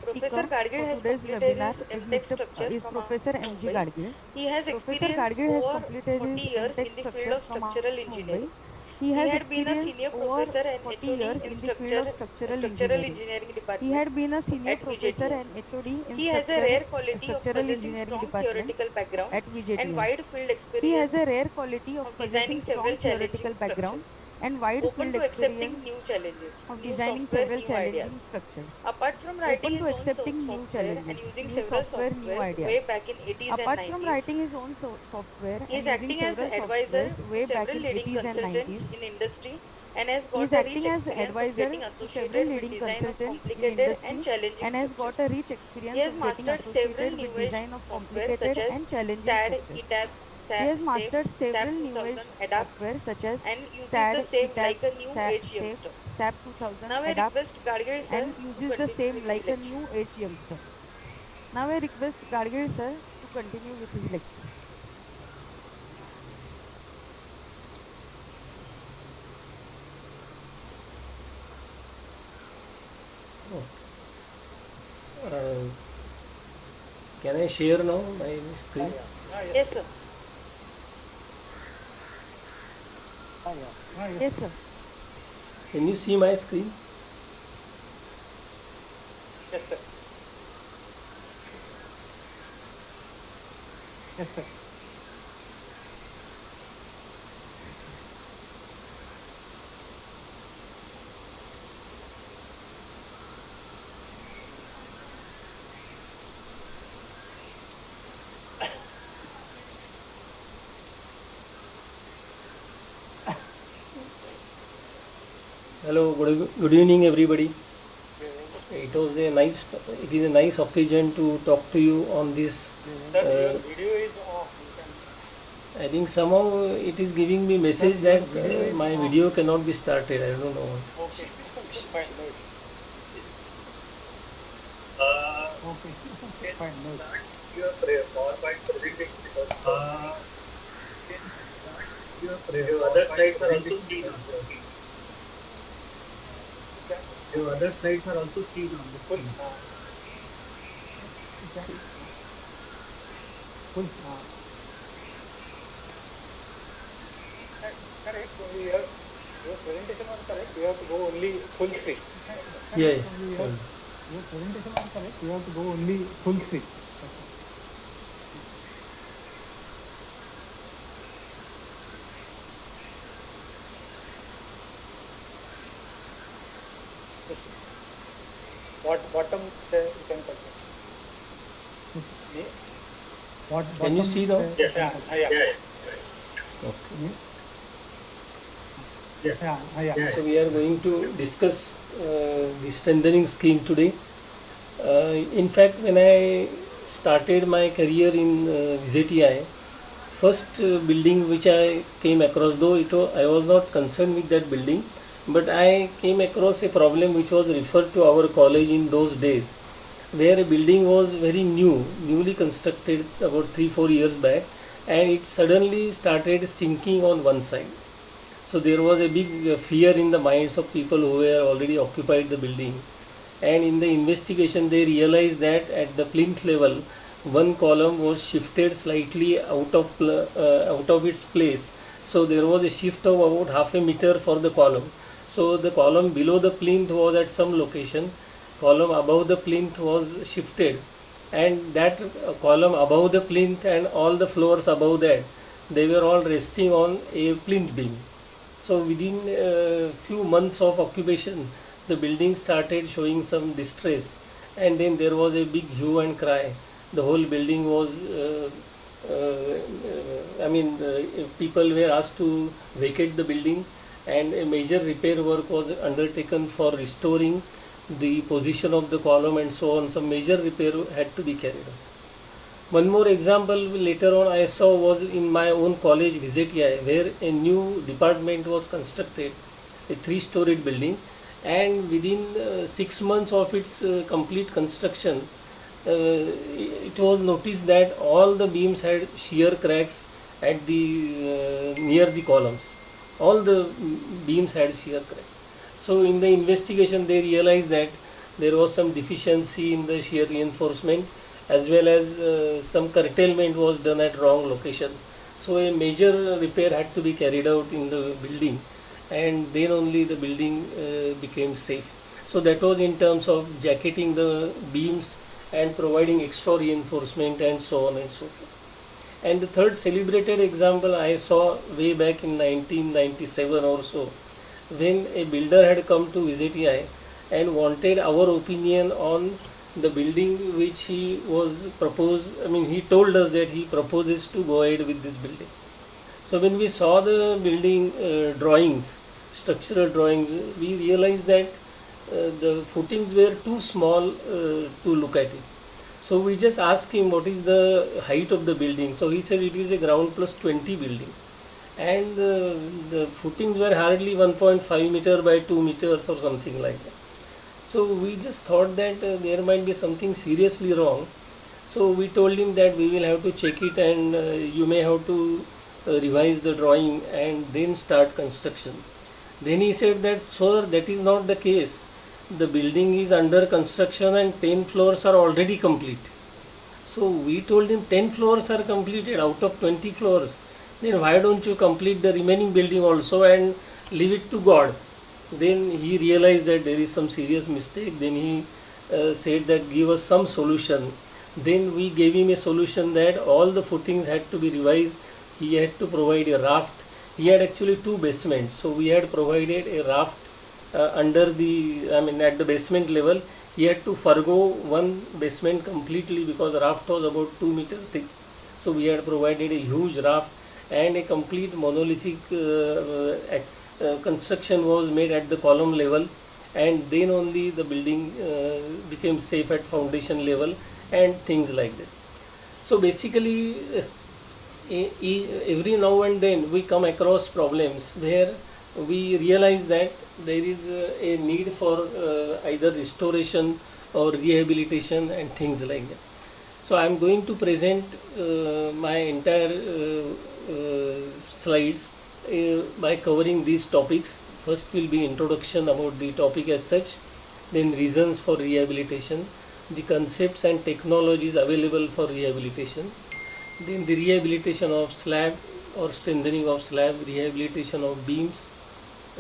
Professor speaker Gadgil for has today's completed webinar his is MTech structure is from Professor M.G. Mumbai. Gadgil. He has Professor experience Gadgil has over completed 40 his years MTech in the field structure of from structural Mumbai. engineering. He He has had been a experience senior over professor and 40 HOD years in in the field of structural structural engineering. engineering He department had been a senior at professor VJTI. and HOD in He has a rare quality of structural possessing engineering strong department theoretical background at and VJTI. wide field He has a experience rare quality of of possessing designing several strong challenging theoretical background structures, and wide open field to accepting experience new challenges, of new designing software, several new ideas. challenging structures. Apart from writing Open to his own accepting new software and challenges, using new several software, new softwares way ideas. back in 80s and Apart from 90s, writing his own software he and is using acting as several advisor softwares to way back several in leading 80s and consultants 90s, in industry and has he got is a rich acting as experience of getting advisor to several associated with leading design of consultants in complicated and industry challenging and has got a structures. rich He experience has of getting mastered several associated with new age design of software such complicated as and challenging STAD, structures. ETABS, He has SAFE, mastered several SAP new age 2000, ADAPT, software such as and uses the STAD, same like ETABS, a new age SAFE, youngster. SAP 2000, Now I ADAPT, request Gadgil sir and to uses the continue same with his like a lecture. new age youngster. Now I request Gadgil sir to continue with his lecture. Oh, can I share now my screen? Yes, sir. Yes, sir. Can you see my screen? Yes, sir. Yes, sir. Hello, good evening, everybody. It was a nice. It is a nice occasion to talk to you on this. Sir, your video is off. You can. I think somehow it is giving me message that my video cannot be started. I don't know. Okay. Fine. No issue. Okay. Fine. No issue. Your PowerPoint presentation because can start your other slides are also seen on the screen. Your other slides are also seen on the Full. screen. Full. Correct. So your presentation was correct. You have to go only full screen. Yeah. Your presentation was correct. You have to go only full screen. What bottom you can control. What Can you see now? Yeah. Okay. Yeah. So we are going to discuss the strengthening scheme today. In fact, when I started my career in VZTI, first building which I came across, though I was not concerned with that building, but I came across a problem which was referred to our college in those days, where a building was very newly constructed about 3-4 years back, and it suddenly started sinking on one side. So there was a big fear in the minds of people who were already occupied the building. And in the investigation, they realized that at the plinth level, one column was shifted slightly out of its place. So there was a shift of about half a meter for the column. So the column below the plinth was at some location. Column above the plinth was shifted, and that column above the plinth and all the floors above that, they were all resting on a plinth beam. So within a few months of occupation, the building started showing some distress, and then there was a big hue and cry. The whole building was, people were asked to vacate the building, and a major repair work was undertaken for restoring the position of the column and so on. Some major repair had to be carried out. One more example later on I saw was in my own college, VZTI, where a new department was constructed, a 3-storied building, and within 6 months of its complete construction, it was noticed that all the beams had shear cracks at the near the columns. All the beams had shear cracks. So in the investigation, they realized that there was some deficiency in the shear reinforcement, as well as some curtailment was done at wrong location. So a major repair had to be carried out in the building, and then only the building became safe. So that was in terms of jacketing the beams and providing extra reinforcement and so on and so forth. And the third celebrated example I saw way back in 1997 or so, when a builder had come to VZTI and wanted our opinion on the building which he was proposed. I mean, he told us that he proposes to go ahead with this building. So when we saw the building drawings, structural drawings, we realized that the footings were too small to look at it. So we just asked him what is the height of the building. So he said it is a ground plus 20 building, and the footings were hardly 1.5 meter by 2 meters or something like that. So we just thought that there might be something seriously wrong. So we told him that we will have to check it, and you may have to revise the drawing and then start construction. Then he said that, sir, that is not the case. The building is under construction and 10 floors are already complete. So we told him 10 floors are completed out of 20 floors. Then why don't you complete the remaining building also and leave it to God? Then he realized that there is some serious mistake. Then he said that give us some solution. Then we gave him a solution that all the footings had to be revised. He had to provide a raft. He had actually two basements, so we had provided a raft under the, I mean, at the basement level. He had to forgo one basement completely because the raft was about 2 meters thick. So we had provided a huge raft, and a complete monolithic construction was made at the column level, and then only the building became safe at foundation level and things like that. So basically, every now and then we come across problems where we realize that there is a need for either restoration or rehabilitation and things like that. So I am going to present my entire slides by covering these topics. First will be introduction about the topic as such, then reasons for rehabilitation, the concepts and technologies available for rehabilitation, then the rehabilitation of slab or strengthening of slab, rehabilitation of beams,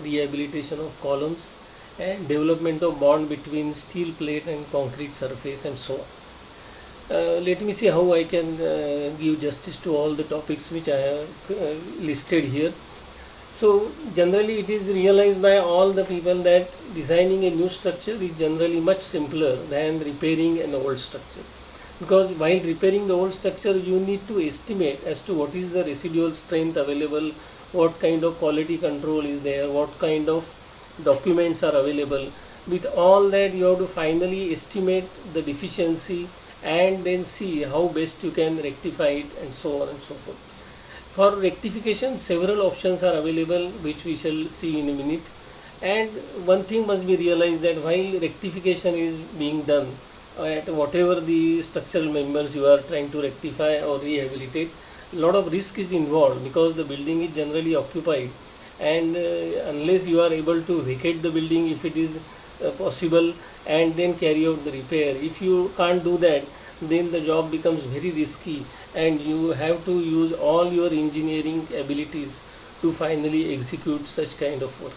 rehabilitation of columns, and development of bond between steel plate and concrete surface, and so on. Let me see how I can give justice to all the topics which I have listed here. So generally it is realized by all the people that designing a new structure is generally much simpler than repairing an old structure, because while repairing the old structure you need to estimate as to what is the residual strength available, what kind of quality control is there, what kind of documents are available. With all that you have to finally estimate the deficiency and then see how best you can rectify it, and so on and so forth. For rectification, several options are available which we shall see in a minute. And one thing must be realized, that while rectification is being done at whatever the structural members you are trying to rectify or rehabilitate, a lot of risk is involved because the building is generally occupied, and unless you are able to vacate the building if it is possible and then carry out the repair, if you can't do that, then the job becomes very risky and you have to use all your engineering abilities to finally execute such kind of work.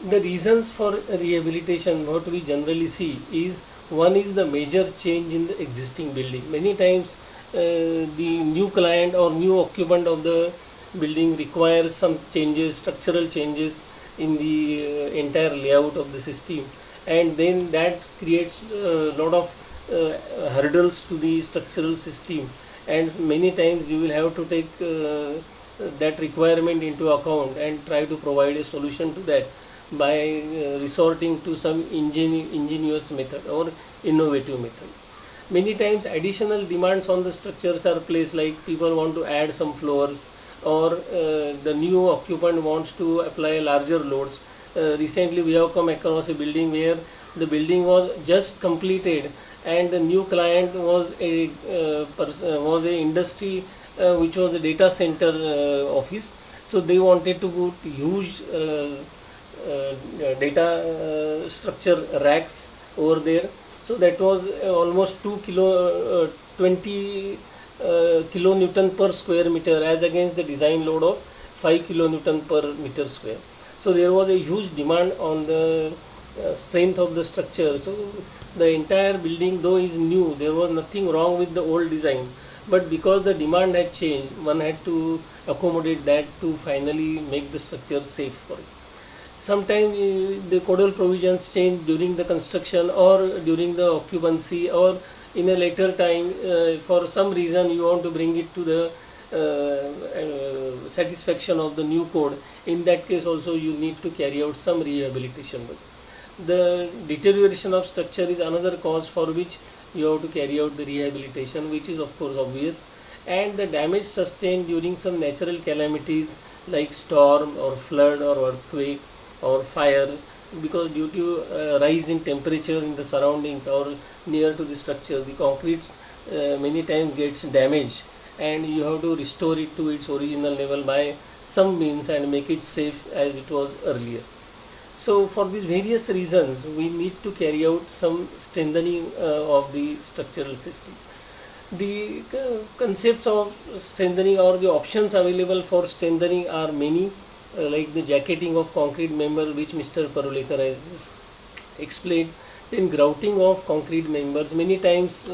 The reasons for rehabilitation, what we generally see is, one is the major change in the existing building. Many times the new client or new occupant of the building requires some changes, structural changes in the entire layout of the system, and then that creates a lot of hurdles to the structural system, and many times you will have to take that requirement into account and try to provide a solution to that by resorting to some ingenious method or innovative method. Many times additional demands on the structures are placed, like people want to add some floors, or the new occupant wants to apply larger loads. Recently we have come across a building where the building was just completed and the new client was a industry which was a data center office. So they wanted to put huge data structure racks over there. So that was almost 20 kilonewton per square meter as against the design load of 5 kilonewton per meter square. So there was a huge demand on the strength of the structure. So the entire building, though is new, there was nothing wrong with the old design, but because the demand had changed, one had to accommodate that to finally make the structure safe for it. Sometimes the codal provisions change during the construction or during the occupancy, or in a later time for some reason you want to bring it to the satisfaction of the new code. In that case also you need to carry out some rehabilitation work. The deterioration of structure is another cause for which you have to carry out the rehabilitation, which is of course obvious. And the damage sustained during some natural calamities like storm or flood or earthquake or fire, because due to rise in temperature in the surroundings or near to the structure, the concrete many times gets damaged, and you have to restore it to its original level by some means and make it safe as it was earlier. So for these various reasons we need to carry out some strengthening of the structural system. The concepts of strengthening or the options available for strengthening are many, like the jacketing of concrete member, which Mr. Parulekar has explained. Then grouting of concrete members. Many times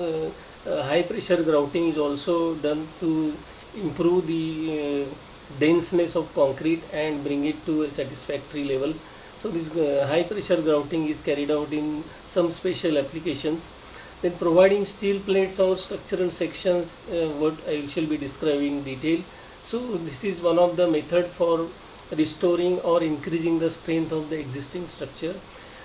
high pressure grouting is also done to improve the denseness of concrete and bring it to a satisfactory level. So this high pressure grouting is carried out in some special applications. Then providing steel plates or structural sections, what I shall be describing in detail. So this is one of the method for restoring or increasing the strength of the existing structure.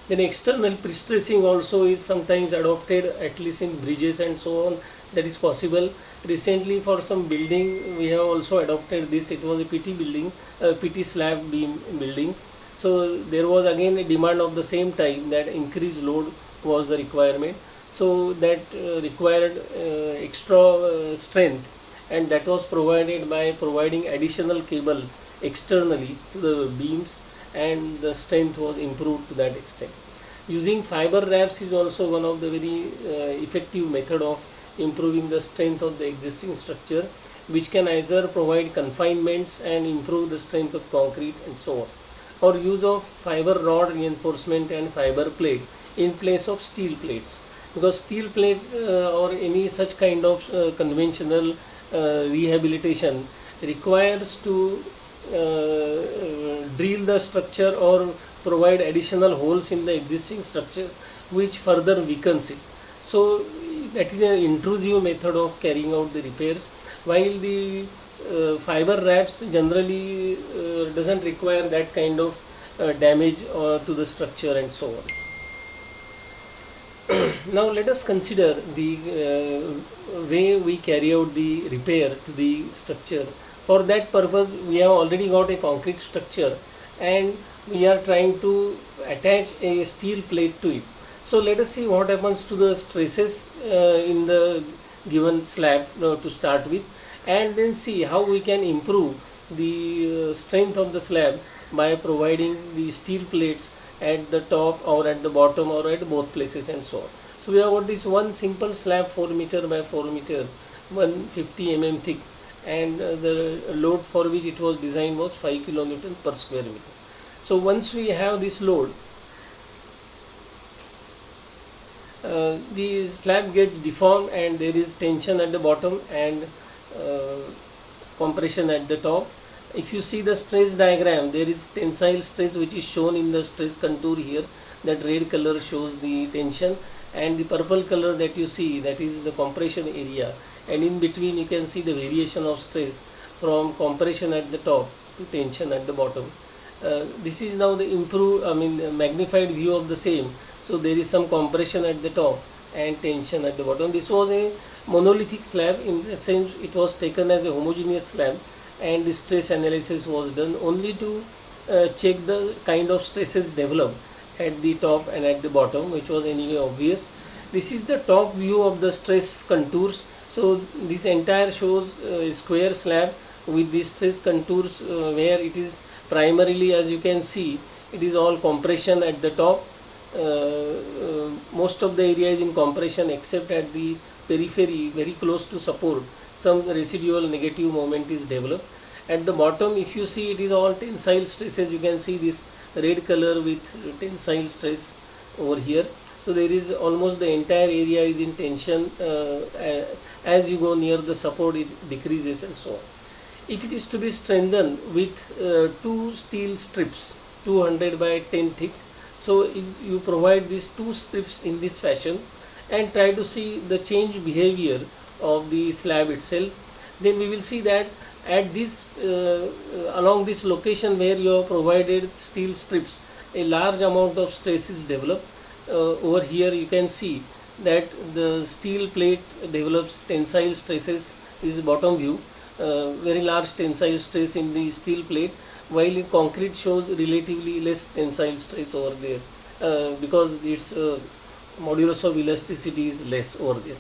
Then external pre-stressing also is sometimes adopted, at least in bridges and so on, that is possible. Recently for some building we have also adopted this. It was a PT building, PT slab beam building. So there was again a demand of the same type, that increased load was the requirement. So that required extra strength, and that was provided by providing additional cables externally to the beams, and the strength was improved to that extent. Using fiber wraps is also one of the very effective method of improving the strength of the existing structure, which can either provide confinements and improve the strength of concrete and so on. Or use of fiber rod reinforcement and fiber plate in place of steel plates, because steel plate or any such kind of conventional rehabilitation requires to drill the structure or provide additional holes in the existing structure, which further weakens it. So that is an intrusive method of carrying out the repairs, while the fiber wraps generally doesn't require that kind of damage to the structure and so on. Now let us consider the way we carry out the repair to the structure. For that purpose we have already got a concrete structure and we are trying to attach a steel plate to it. So let us see what happens to the stresses in the given slab to start with, and then see how we can improve the strength of the slab by providing the steel plates at the top or at the bottom or at both places and so on. So we have got this one simple slab 4 meter by 4 meter, 150 mm thick, and the load for which it was designed was 5 kilonewton per square meter. So once we have this load, the slab gets deformed and there is tension at the bottom and compression at the top. If you see the stress diagram, there is tensile stress which is shown in the stress contour here. That red color shows the tension, and the purple color that you see, that is the compression area, and in between you can see the variation of stress from compression at the top to tension at the bottom. This is now the magnified view of the same. So there is some compression at the top and tension at the bottom. This was a monolithic slab, in that sense it was taken as a homogeneous slab, and the stress analysis was done only to check the kind of stresses developed at the top and at the bottom, which was anyway obvious. This is the top view of the stress contours. So this entire shows a square slab with the stress contours where it is primarily, as you can see, it is all compression at the top. Most of the area is in compression except at the periphery, very close to support, some residual negative moment is developed. At the bottom, if you see, it is all tensile stresses. You can see this red color with tensile stress over here. So there is almost the entire area is in tension. As you go near the support, it decreases and so on. If it is to be strengthened with two steel strips 200 by 10 thick, so if you provide these two strips in this fashion and try to see the change behavior of the slab itself, then we will see that at this along this location where you have provided steel strips, a large amount of stress is developed. Over here you can see that the steel plate develops tensile stresses, is bottom view, very large tensile stress in the steel plate, while in concrete shows relatively less tensile stress over there because its modulus of elasticity is less over there.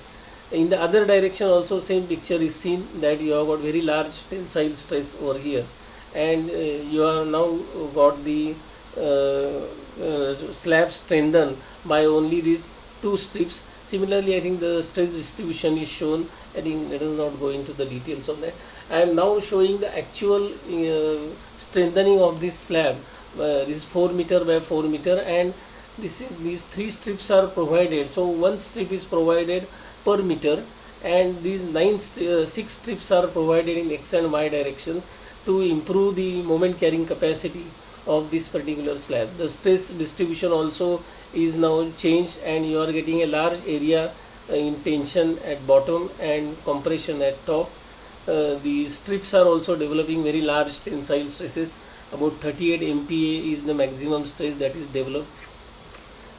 In the other direction also same picture is seen, that you have got very large tensile stress over here, and you have now got the slab strengthened by only these two strips. Similarly, I think the stress distribution is shown. I think let us not go into the details of that. I am now showing the actual strengthening of this slab. This is 4 meter by 4 meter, and these three strips are provided. So one strip is provided per meter, and these 6 strips are provided in x and y direction to improve the moment carrying capacity of this particular slab. The stress distribution also is now changed, and you are getting a large area in tension at bottom and compression at top. The strips are also developing very large tensile stresses. About 38 MPa is the maximum stress that is developed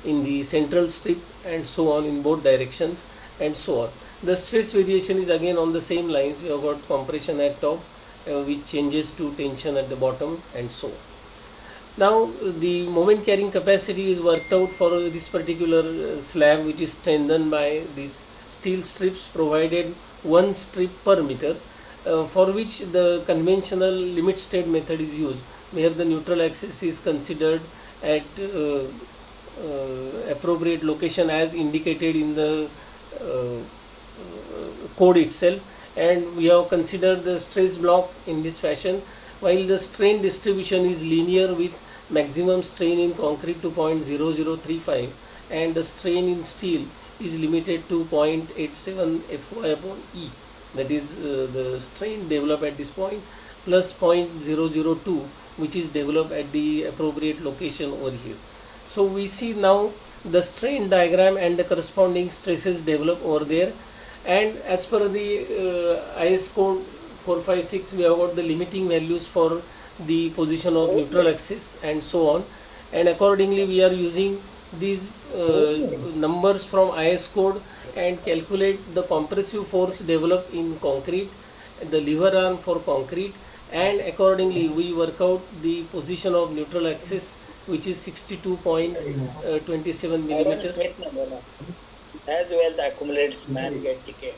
in the central strip, and so on in both directions, and so on. The stress variation is again on the same lines. We have got compression at top which changes to tension at the bottom, and so on. Now the moment carrying capacity is worked out for this particular slab, which is strengthened by these steel strips, provided one strip per meter, for which the conventional limit state method is used, where the neutral axis is considered at appropriate location as indicated in the code itself, and we have considered the stress block in this fashion, while the strain distribution is linear with maximum strain in concrete to 0.0035, and the strain in steel is limited to 0.87 Fy upon E, that is the strain developed at this point plus 0.002 which is developed at the appropriate location over here. So we see now the strain diagram and the corresponding stresses develop over there, and as per the IS code 456 we have got the limiting values for the position of neutral axis and so on, and accordingly we are using these numbers from IS code and calculate the compressive force developed in concrete, the lever arm for concrete, and accordingly we work out the position of neutral axis, which is 62.27 millimeter. As wealth accumulates, man get decay.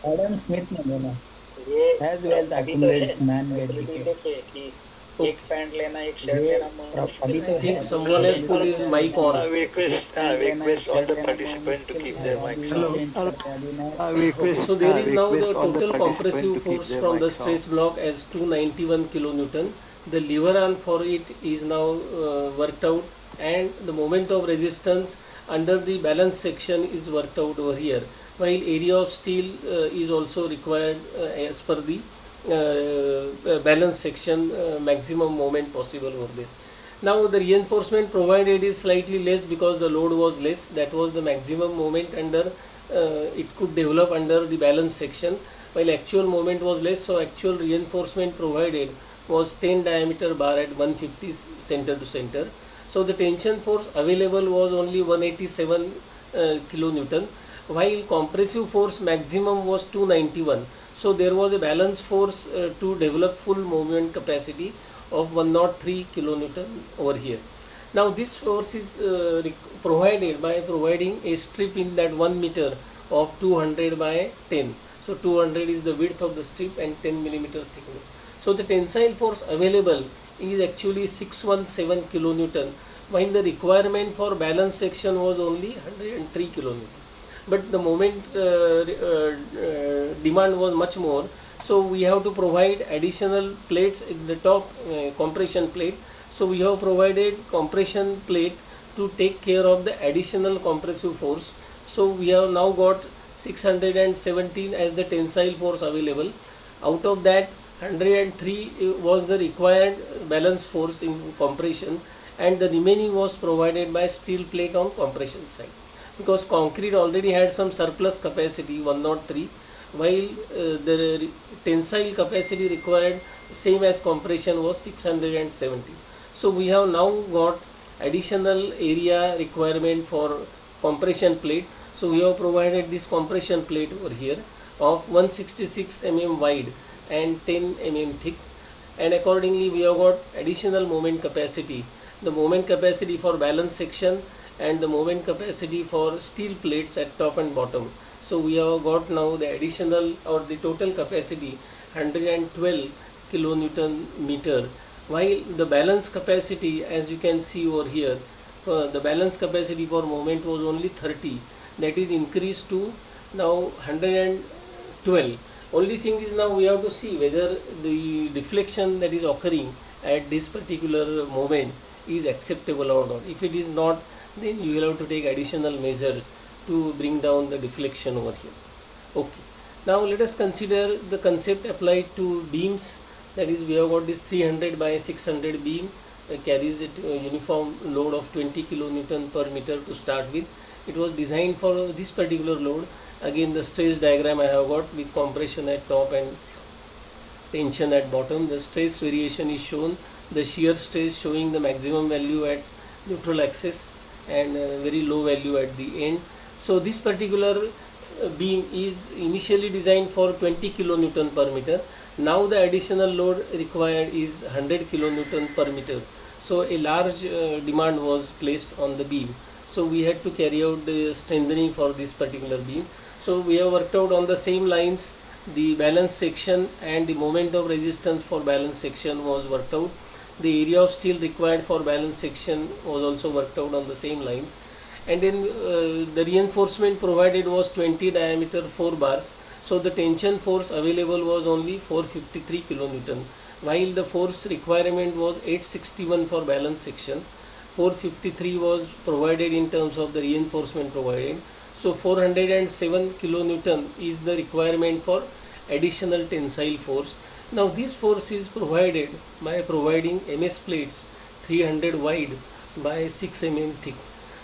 Adam Smith ने बोला ये as wealth अभी तो है accumulates man get facility decay. देखिए कि एक pant लेना एक शर्ट लेना अभी तो I think है someone has put his mic on. We request all the participants to keep their mics on. So there is now the total compressive force from the stress block as 291 kilonewton. The lever arm for it is now worked out, and the moment of resistance under the balance section is worked out over here, while area of steel is also required as per the balance section maximum moment possible over there. Now the reinforcement provided is slightly less because the load was less. That was the maximum moment under it could develop under the balance section, while actual moment was less, so actual reinforcement provided was 10 diameter bar at 150 center to center. So the tension force available was only 187 kilonewton, while compressive force maximum was 291. So there was a balance force to develop full movement capacity of 103 kilonewton over here. Now this force is provided by providing a strip in that 1 meter of 200 by 10. So 200 is the width of the strip and 10 millimeter thickness. So the tensile force available is actually 617 kilonewton, while the requirement for balance section was only 103 kilonewton. But the moment demand was much more, so we have to provide additional plates in the top, compression plate. So we have provided compression plate to take care of the additional compressive force. So we have now got 617 as the tensile force available. Out of that, 103 was the required balance force in compression, and the remaining was provided by steel plate on compression side, because concrete already had some surplus capacity 103, while the tensile capacity required same as compression was 670. So we have now got additional area requirement for compression plate. So we have provided this compression plate over here of 166 mm wide and 10 mm thick, and accordingly we have got additional moment capacity, the moment capacity for balance section and the moment capacity for steel plates at top and bottom. So we have got now the additional or the total capacity 112 kilonewton meter, while the balance capacity, as you can see over here, the balance capacity for moment was only 30, that is increased to now 112. Only thing is, now we have to see whether the deflection that is occurring at this particular moment is acceptable or not. If it is not, then you will have to take additional measures to bring down the deflection over here. Okay, now let us consider the concept applied to beams. That is, we have got this 300 by 600 beam, carries a uniform load of 20 kilonewton per meter to start with. It was designed for this particular load. Again, the stress diagram I have got with compression at top and tension at bottom. The stress variation is shown, the shear stress showing the maximum value at neutral axis and very low value at the end. So this particular beam is initially designed for 20 kilonewton per meter. Now the additional load required is 100 kilonewton per meter. So a large demand was placed on the beam. So we had to carry out the strengthening for this particular beam. So we have worked out on the same lines the balance section, and the moment of resistance for balance section was worked out. The area of steel required for balance section was also worked out on the same lines. And then the reinforcement provided was 20 diameter 4 bars. So the tension force available was only 453 kilonewton, while the force requirement was 861 for balance section. 453 was provided in terms of the reinforcement provided. So 407 kilonewton is the requirement for additional tensile force. Now this force is provided by providing MS plates 300 wide by 6 mm thick.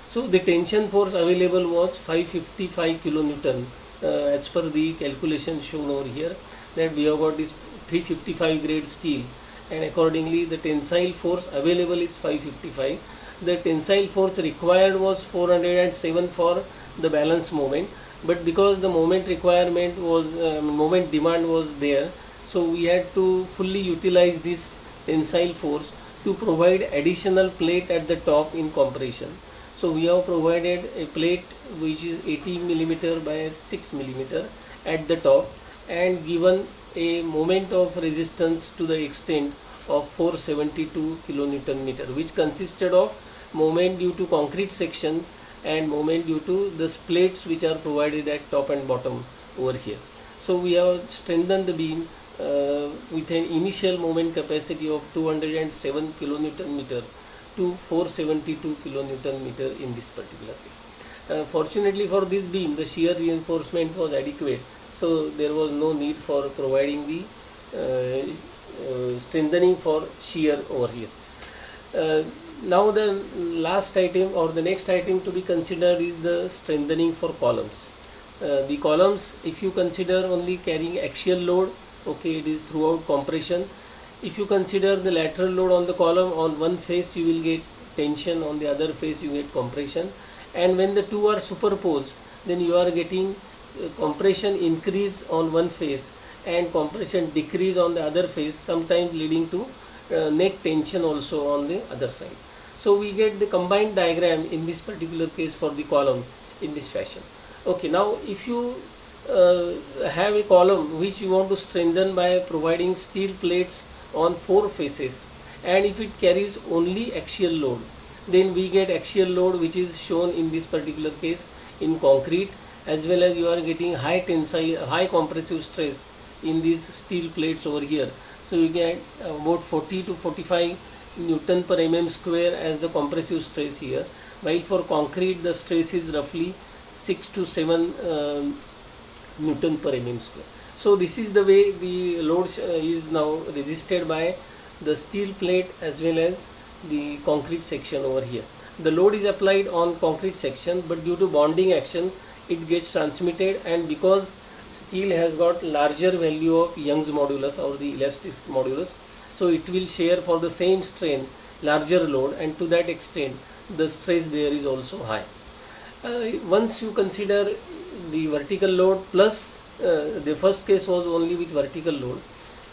So the tension force available was 555 kilonewton as per the calculation shown over here, that we have got this 355 grade steel, and accordingly the tensile force available is 555. The tensile force required was 407 for the balance moment, but because the moment requirement was moment demand was there, so we had to fully utilize this tensile force to provide additional plate at the top in compression. So we have provided a plate which is 80 millimeter by 6 millimeter at the top, and given a moment of resistance to the extent of 472 kilonewton meter, which consisted of moment due to concrete section and moment due to the plates which are provided at top and bottom over here. So we have strengthened the beam with an initial moment capacity of 207 kilonewton meter to 472 kilonewton meter in this particular case. Fortunately for this beam, the shear reinforcement was adequate, so there was no need for providing the strengthening for shear over here. Now the last item or the next item to be considered is the strengthening for columns. The columns, if you consider only carrying axial load, okay, it is throughout compression. If you consider the lateral load on the column, on one face you will get tension, on the other face you get compression, and when the two are superposed, then you are getting compression increase on one face and compression decrease on the other face, sometimes leading to net tension also on the other side. So we get the combined diagram in this particular case for the column in this fashion. Okay, now if you have a column which you want to strengthen by providing steel plates on 4 faces, and if it carries only axial load, then we get axial load which is shown in this particular case in concrete, as well as you are getting high tensile, high compressive stress in these steel plates over here. So you get about 40 to 45 Newton per mm square as the compressive stress here, while for concrete the stress is roughly 6 to 7 Newton per mm square. So this is the way the load is now resisted by the steel plate as well as the concrete section over here. The load is applied on concrete section, but due to bonding action it gets transmitted, and because steel has got larger value of Young's modulus or the elastic modulus, so it will share for the same strain larger load, and to that extent the stress there is also high. Once you consider the vertical load plus the first case was only with vertical load.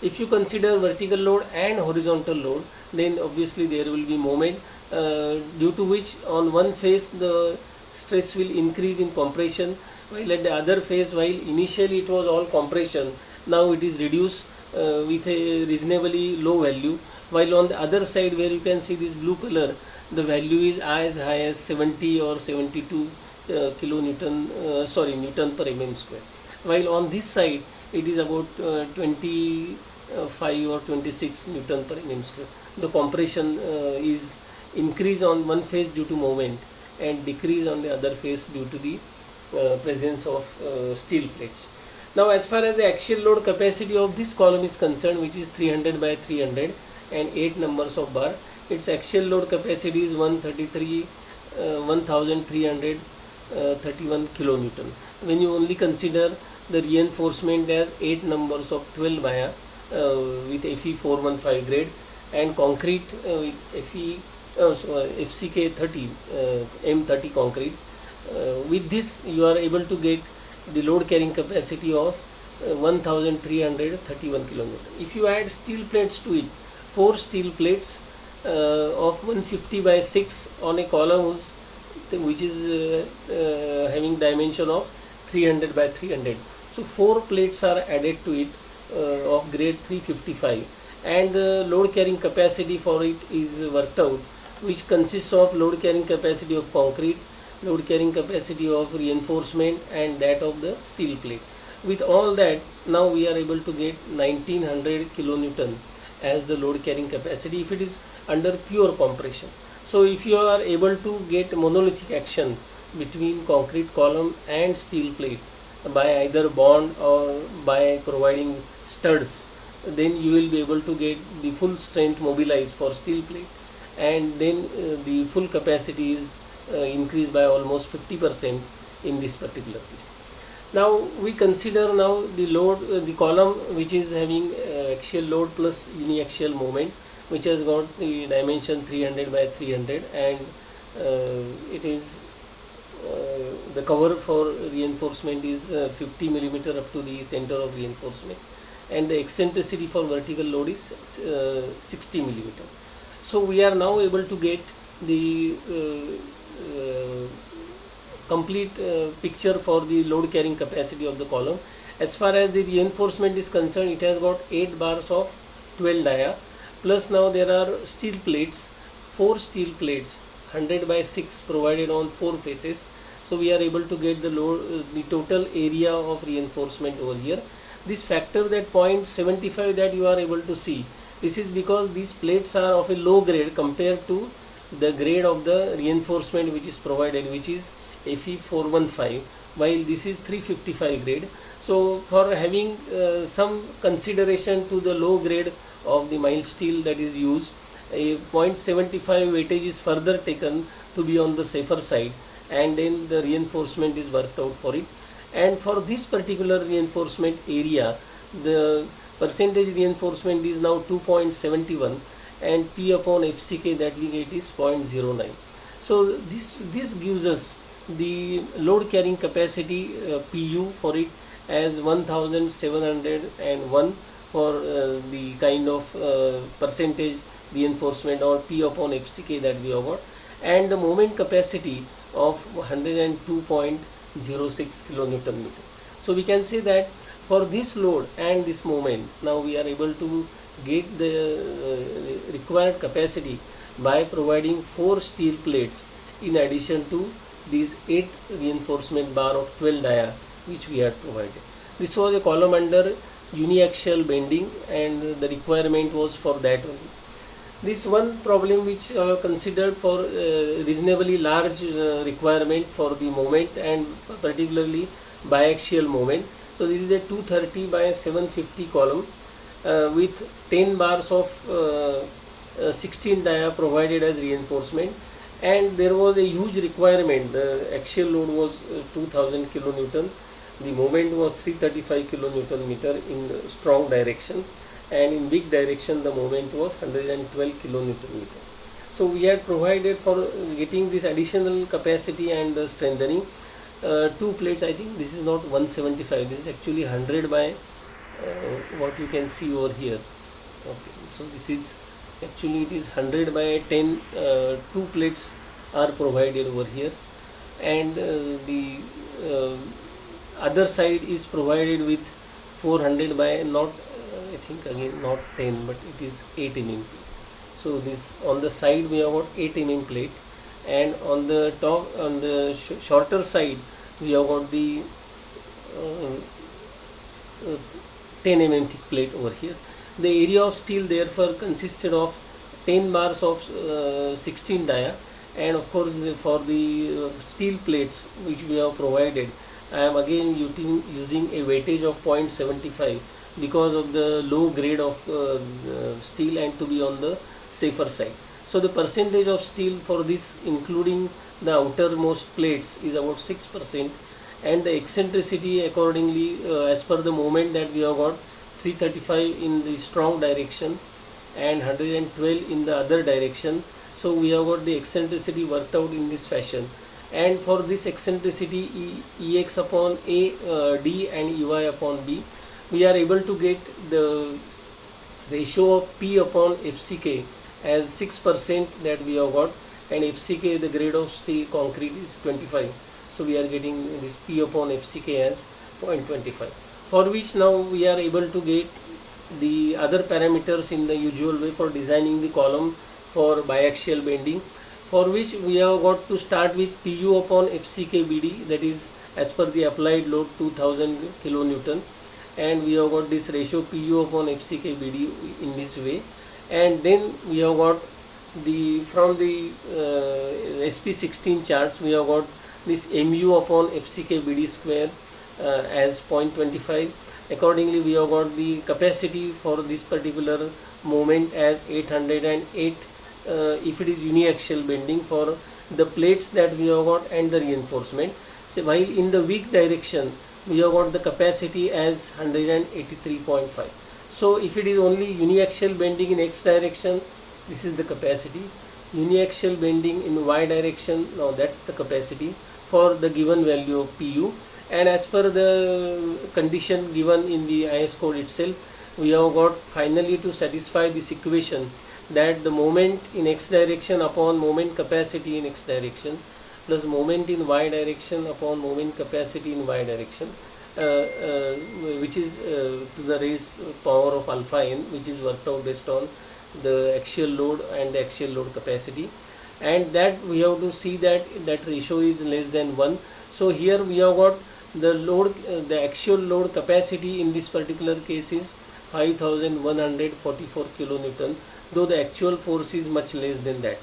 If you consider vertical load and horizontal load, then obviously there will be moment due to which on one phase the stress will increase in compression, while at the other phase, while initially it was all compression, now it is reduced with a reasonably low value, while on the other side where you can see this blue color, the value is as high as 70 or 72 Newton per mm square, while on this side it is about 25 or 26 Newton per mm square. The compression is increase on one phase due to moment and decrease on the other phase due to the presence of steel plates. Now as far as the axial load capacity of this column is concerned, which is 300 by 300 and 8 numbers of bar, its axial load capacity is 1331 kilonewton. When you only consider the reinforcement as 8 numbers of 12 via with Fe 415 grade and concrete with FCK 30 M30 concrete, with this you are able to get the load carrying capacity of 1331 kilonewton. If you add steel plates to it, 4 steel plates of 150 by 6 on a column which is having dimension of 300 by 300. So 4 plates are added to it of grade 355, and the load carrying capacity for it is worked out, which consists of load carrying capacity of concrete, load carrying capacity of reinforcement, and that of the steel plate. With all that, now we are able to get 1900 kilonewton as the load carrying capacity if it is under pure compression. So if you are able to get monolithic action between concrete column and steel plate by either bond or by providing studs, then you will be able to get the full strength mobilized for steel plate, and then the full capacity is increased by almost 50% in this particular case. Now we consider now the load, the column which is having axial load plus uniaxial moment, which has got the dimension 300 by 300, and it is the cover for reinforcement is 50 millimeter up to the center of reinforcement, and the eccentricity for vertical load is 60 millimeter. So we are now able to get the complete picture for the load carrying capacity of the column. As far as the reinforcement is concerned, it has got 8 bars of 12 dia, plus now there are steel plates, 4 steel plates 100 by 6 provided on 4 faces. So we are able to get the load, the total area of reinforcement over here. This factor, that 0.75 that you are able to see, this is because these plates are of a low grade compared to the grade of the reinforcement which is provided, which is Fe 415, while this is 355 grade. So for having some consideration to the low grade of the mild steel that is used, a 0.75 weightage is further taken to be on the safer side, and then the reinforcement is worked out for it. And for this particular reinforcement area, the percentage reinforcement is now 2.71, and P upon FCK that we get is 0.09. So this gives us the load carrying capacity PU for it as 1701 for the kind of percentage reinforcement, or P upon FCK that we have got, and the moment capacity of 102.06 kilonewton meter. So we can say that for this load and this moment, now we are able to get the required capacity by providing 4 steel plates in addition to these 8 reinforcement bar of 12 dia which we had provided. This was a column under uniaxial bending and the requirement was for that only. This one problem which considered for reasonably large requirement for the moment and particularly biaxial moment. So this is a 230 by 750 column with 10 bars of 16 dia provided as reinforcement, and there was a huge requirement. The axial load was 2000 kilonewton, the moment was 335 kilonewton meter in strong direction, and in weak direction the moment was 112 kilonewton meter. So we had provided for getting this additional capacity and the strengthening 2 plates. I think this is not 175, this is actually 100 by what you can see over here. Okay, so this is actually it is 100 by 10, 2 plates are provided over here, and the other side is provided with 400 by not I think again not 10 but it is 8 mm. So this on the side we have got 8 mm plate, and on the top on the shorter side we have got the 10 mm thick plate over here. The area of steel therefore consisted of 10 bars of 16 dia, and of course for the steel plates which we have provided, I am again using a weightage of 0.75 because of the low grade of steel and to be on the safer side. So the percentage of steel for this including the outermost plates is about 6%, and the eccentricity accordingly as per the moment that we have got 335 in the strong direction and 112 in the other direction. So we have got the eccentricity worked out in this fashion, and for this eccentricity Ex upon A D and Ey upon B, we are able to get the ratio of P upon FCK as 6% that we have got, and FCK, the grade of steel concrete, is 25. So we are getting this P upon FCK as 0.25, for which now we are able to get the other parameters in the usual way for designing the column for biaxial bending, for which we have got to start with Pu upon FCK BD, that is as per the applied load 2000 kilonewton, and we have got this ratio Pu upon FCK BD in this way, and then we have got the from the SP16 charts we have got this Mu upon FCK BD square as 0.25. Accordingly we have got the capacity for this particular moment as 808 if it is uniaxial bending for the plates that we have got and the reinforcement. So while in the weak direction we have got the capacity as 183.5. So if it is only uniaxial bending in X direction, this is the capacity. Uniaxial bending in Y direction, now that's the capacity for the given value of Pu, and as per the condition given in the IS code itself, we have got finally to satisfy this equation that the moment in X direction upon moment capacity in X direction plus moment in Y direction upon moment capacity in Y direction, which is to the raised power of alpha n, which is worked out based on the axial load and the axial load capacity, and that we have to see that that ratio is less than 1. So here we have got the load, the actual load capacity in this particular case is 5144 kilonewton, though the actual force is much less than that.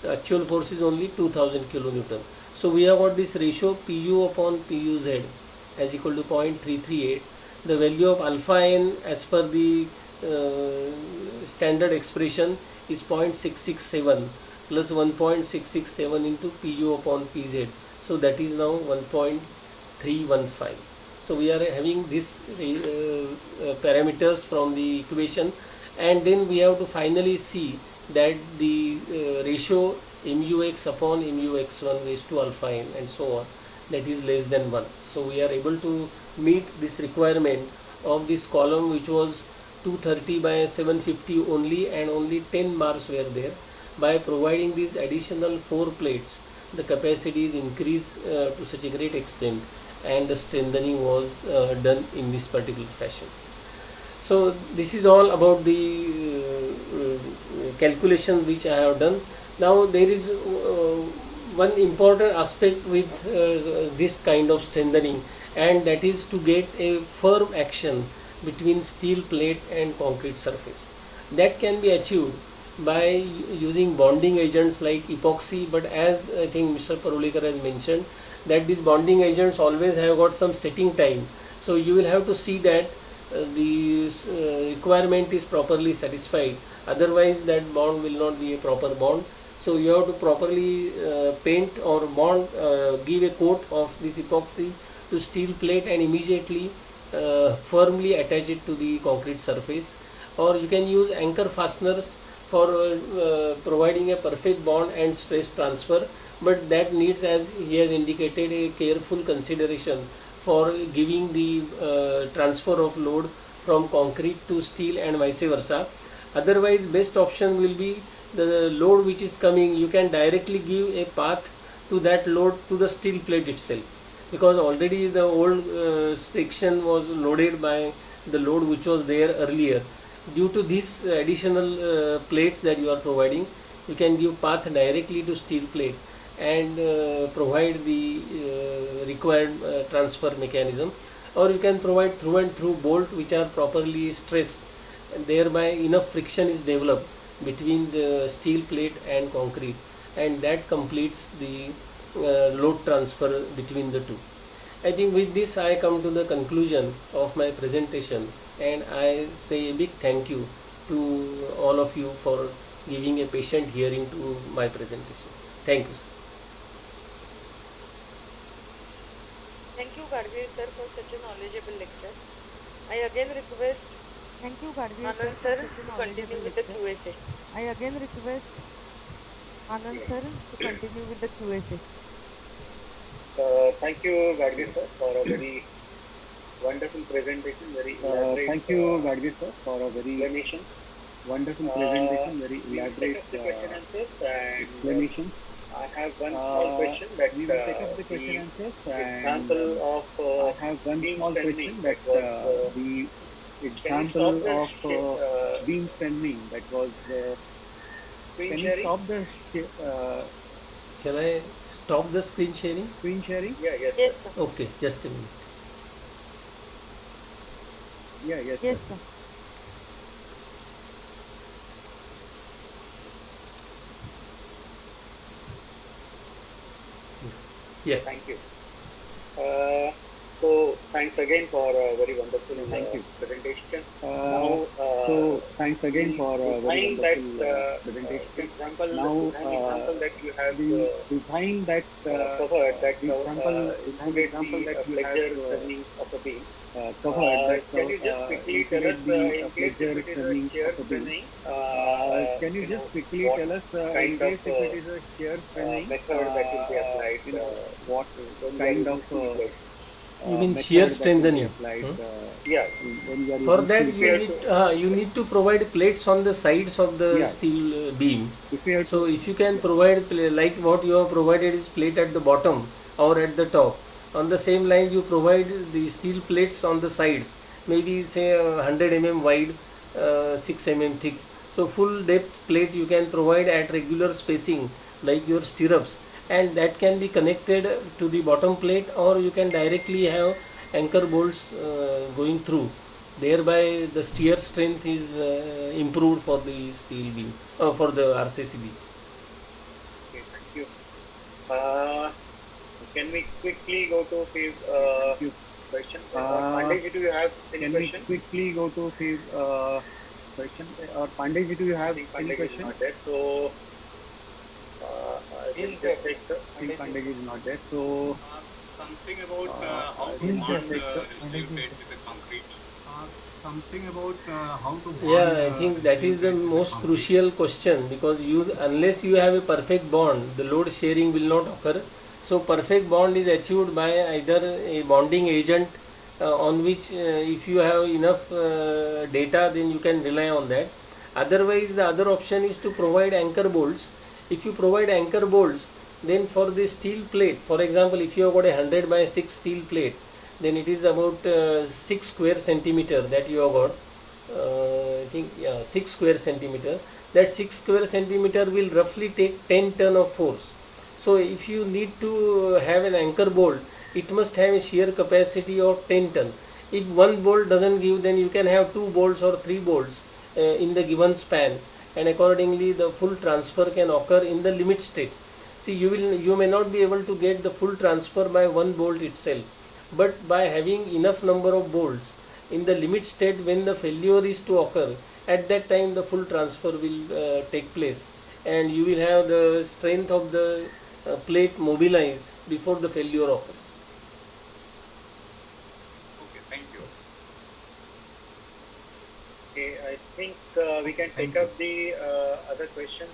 The actual force is only 2000 kilonewton. So we have got this ratio Pu upon Puz as equal to 0.338. The value of alpha n as per the standard expression is 0.667 plus 1.667 into Pu upon Pz. So that is now 1.315. So we are having these parameters from the equation, and then we have to finally see that the ratio Mux upon Mux1 raised to alpha n and so on, that is less than 1. So we are able to meet this requirement of this column, which was 230 by 750 only, and only 10 bars were there. By providing these additional 4 plates, the capacity is increased to such a great extent, and the strengthening was done in this particular fashion. So So this is all about the calculation which I have done. Now there is one important aspect with this kind of strengthening, and that is to get a firm action between steel plate and concrete surface. That can be achieved by using bonding agents like epoxy, but as I think Mr. Parulekar has mentioned, that these bonding agents always have got some setting time, so you will have to see that the requirement is properly satisfied, otherwise that bond will not be a proper bond. So you have to properly paint or bond, give a coat of this epoxy to steel plate and immediately firmly attach it to the concrete surface. Or you can use anchor fasteners for providing a perfect bond and stress transfer, but that needs, as he has indicated, a careful consideration for giving the transfer of load from concrete to steel and vice versa. Otherwise, best option will be the load which is coming, you can directly give a path to that load to the steel plate itself, because already the old section was loaded by the load which was there earlier. Due to these additional plates that you are providing, you can give path directly to steel plate and provide the required transfer mechanism. Or you can provide through and through bolt which are properly stressed, and thereby enough friction is developed between the steel plate and concrete, and that completes the load transfer between the two. I think with this I come to the conclusion of my presentation, and I say a big thank you to all of you for giving a patient hearing to my presentation. Thank you, sir. Thank you, Gadgil sir, for such a knowledgeable lecture. I again request Thank you, Gadgil Anand sir, sir for such a to continue knowledgeable with the lecture. QA session. I again request Anand sir to continue with the QA session. Thank you, Gadgil sir, for a very wonderful presentation, very elaborate. Thank you, Gadgil sir, for a very explanations. wonderful presentation, very We will take elaborate up the question answers, and explanations. I have one small question that we will take up the question the answers, example of I have one beam small strengthening question that was, the can you example stop the of beam strengthening that was. screen Can you sharing? stop the Shall I stop the screen sharing? screen sharing? Yeah, yes. Yes, sir. sir. Okay, just a minute. Yeah, yes. Yes, sir. sir. Yeah. Thank you. So thanks again for a very wonderful Thank you. presentation. So thanks again for a very define that wonderful presentation. example, Now, example that you have The design that covered, that the example included that the you have pleasure turning of a beam. covered that Can you just quickly tell us included in the case pleasure if it is turning a shear of a beam. turning, Can you just quickly what tell us in kind case of, if it is a shear turning method that will be applied? what when we are kind using of steel plates? You mean method shear that will be strengthening? applied, Yeah. when we are For using that steel you plates. you need to provide plates on the sides of the Yeah. steel beam. If we have So if you can provide like what you have provided is plate at the bottom or at the top, on the same line you provide the steel plates on the sides, maybe say 100 mm wide, 6 mm thick. So full depth plate you can provide at regular spacing like your stirrups, and that can be connected to the bottom plate, or you can directly have anchor bolts going through. Thereby the shear strength is improved for the steel beam, for the RCC beam. Okay, thank you. Can we quickly go to Thank you. question? Pandey, do you have any Can we question? quickly go to question? Or Pandey, do you I have think any Pandey is question? not there, so I will just take the I think Pandey is not there. So Something about how to he'll bond just take the steel plate with the concrete. Something about how to bond. Yeah, I think that is the most crucial question, because unless you have a perfect bond, the load sharing will not occur. So perfect bond is achieved by either a bonding agent on which if you have enough data, then you can rely on that. Otherwise the other option is to provide anchor bolts. If you provide anchor bolts, then for the steel plate, for example, if you have got a 100 by 6 steel plate, then it is about 6 square centimeter that you have got I think, yeah, 6 square centimeter. That 6 square centimeter will roughly take 10 ton of force. So if you need to have an anchor bolt, it must have a shear capacity of 10 ton. If one bolt doesn't give, then you can have 2 bolts or 3 bolts in the given span, and accordingly the full transfer can occur in the limit state. See, you may not be able to get the full transfer by one bolt itself, but by having enough number of bolts in the limit state, when the failure is to occur, at that time the full transfer will take place, and you will have the strength of the plate mobilized before the failure occurs. Okay, thank you. Okay, I think we can take up the other questions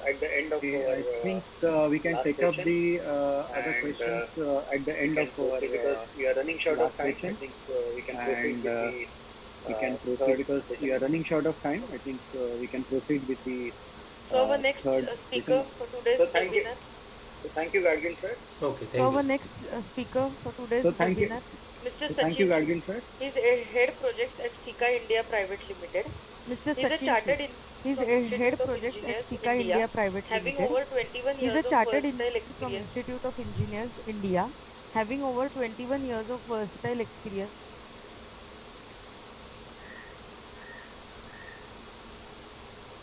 at the end of our we can last take up session. the other And, questions at the end we of can our proceed because we are running short of last time. I session. think we can proceed And with the we can proceed third because we are session. running short of time. I think we can proceed with the So our next third speaker session. for today's So thank you. webinar. So thank you, Gadgil sir. Okay, So thank our you. next speaker for today's So thank you. webinar, Mr. So thank you, Sachin. Gadgil sir. He's a head projects at Sika India Private Limited. Mr. He's a Sachin chartered Singh. in He's from a Institute head of projects at Engineers Sika India, India Private having Limited. over 21 He's a years of chartered versatile from experience. Institute of Engineers India, having over 21 years of versatile experience